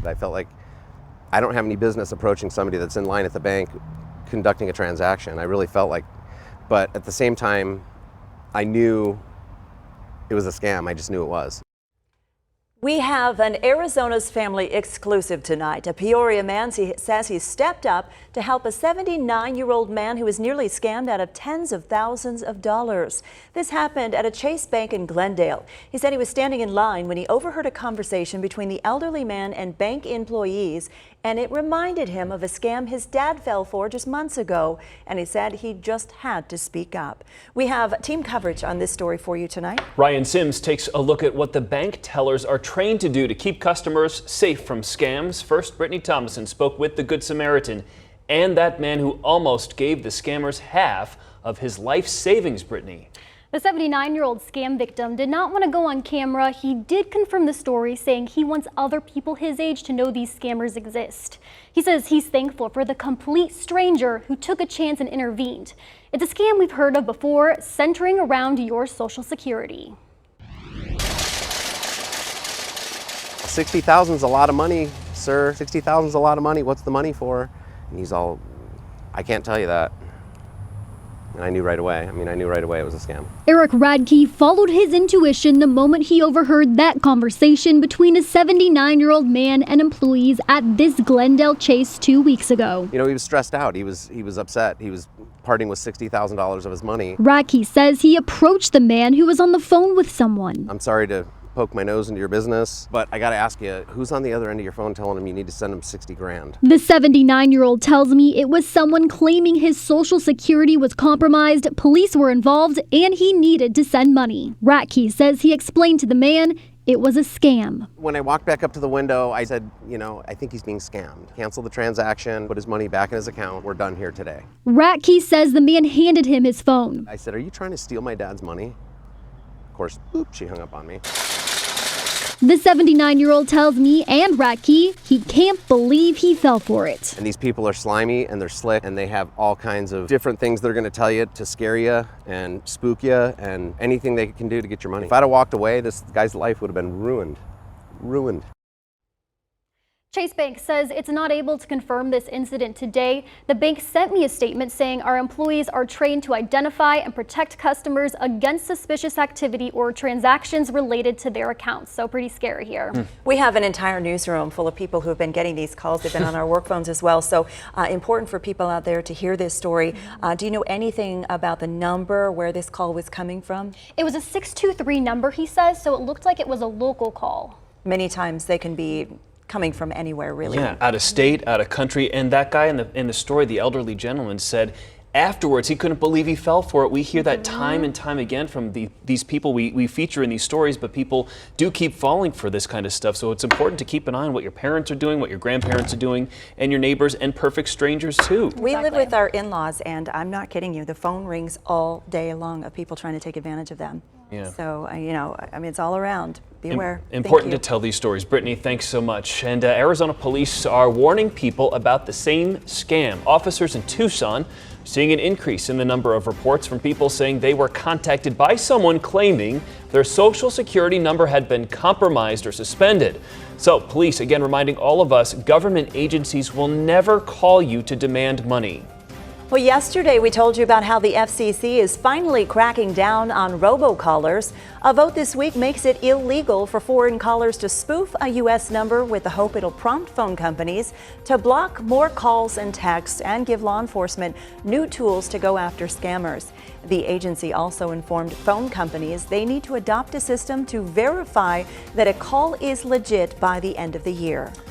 I felt like I don't have any business approaching somebody that's in line at the bank conducting a transaction. I really felt like, but at the same time, I knew it was a scam. I just knew it was. We have an Arizona's Family exclusive tonight. A Peoria man says he stepped up to help a 79-year-old man who was nearly scammed out of tens of thousands of dollars. This happened at a Chase Bank in Glendale. He said he was standing in line when he overheard a conversation between the elderly man and bank employees, and it reminded him of a scam his dad fell for just months ago, and he said he just had to speak up. We have team coverage on this story for you tonight. Ryan Sims takes a look at what the bank tellers are trained to do to keep customers safe from scams. First, Brittany Thomason spoke with the Good Samaritan and that man who almost gave the scammers half of his life savings. Brittany. The 79-year-old scam victim did not want to go on camera. He did confirm the story, saying he wants other people his age to know these scammers exist. He says he's thankful for the complete stranger who took a chance and intervened. It's a scam we've heard of before, centering around your Social Security. $60,000 is a lot of money, sir. $60,000 is a lot of money. What's the money for? And he's all, I can't tell you that. And I knew right away. I knew right away it was a scam. Eric Radke followed his intuition the moment he overheard that conversation between a 79-year-old man and employees at this Glendale Chase 2 weeks ago. He was stressed out. He was upset. He was parting with $60,000 of his money. Radke says he approached the man who was on the phone with someone. I'm sorry to poke my nose into your business, but I gotta ask you, who's on the other end of your phone telling him you need to send him 60 grand? The 79-year-old tells me it was someone claiming his Social Security was compromised, police were involved, and he needed to send money. Radke says he explained to the man it was a scam. When I walked back up to the window, I said, I think he's being scammed. Cancel the transaction, put his money back in his account. We're done here today. Radke says the man handed him his phone. I said, are you trying to steal my dad's money? Of course, boop, she hung up on me. The 79-year-old tells me and Radke he can't believe he fell for it. And these people are slimy and they're slick and they have all kinds of different things they're going to tell you to scare you and spook you and anything they can do to get your money. If I'd have walked away, this guy's life would have been ruined. Ruined. Chase Bank says it's not able to confirm this incident today. The bank sent me a statement saying our employees are trained to identify and protect customers against suspicious activity or transactions related to their accounts. So pretty scary here. We have an entire newsroom full of people who have been getting these calls. They've been on our work phones as well. So important for people out there to hear this story. Do you know anything about the number where this call was coming from? It was a 623 number, he says, so it looked like it was a local call. Many times they can be coming from anywhere, really. Yeah, out of state, out of country. And that guy in the story, the elderly gentleman, said afterwards he couldn't believe he fell for it. We hear that time and time again from these people we feature in these stories, but people do keep falling for this kind of stuff. So it's important to keep an eye on what your parents are doing, what your grandparents are doing, and your neighbors and perfect strangers too. We live with our in-laws, and I'm not kidding you, the phone rings all day long of people trying to take advantage of them. Yeah. So, it's all around. Be aware. Important to tell these stories. Brittany, thanks so much. And Arizona police are warning people about the same scam. Officers in Tucson are seeing an increase in the number of reports from people saying they were contacted by someone claiming their Social Security number had been compromised or suspended. So police, again, reminding all of us, government agencies will never call you to demand money. Well, yesterday we told you about how the FCC is finally cracking down on robocallers. A vote this week makes it illegal for foreign callers to spoof a U.S. number with the hope it'll prompt phone companies to block more calls and texts and give law enforcement new tools to go after scammers. The agency also informed phone companies they need to adopt a system to verify that a call is legit by the end of the year.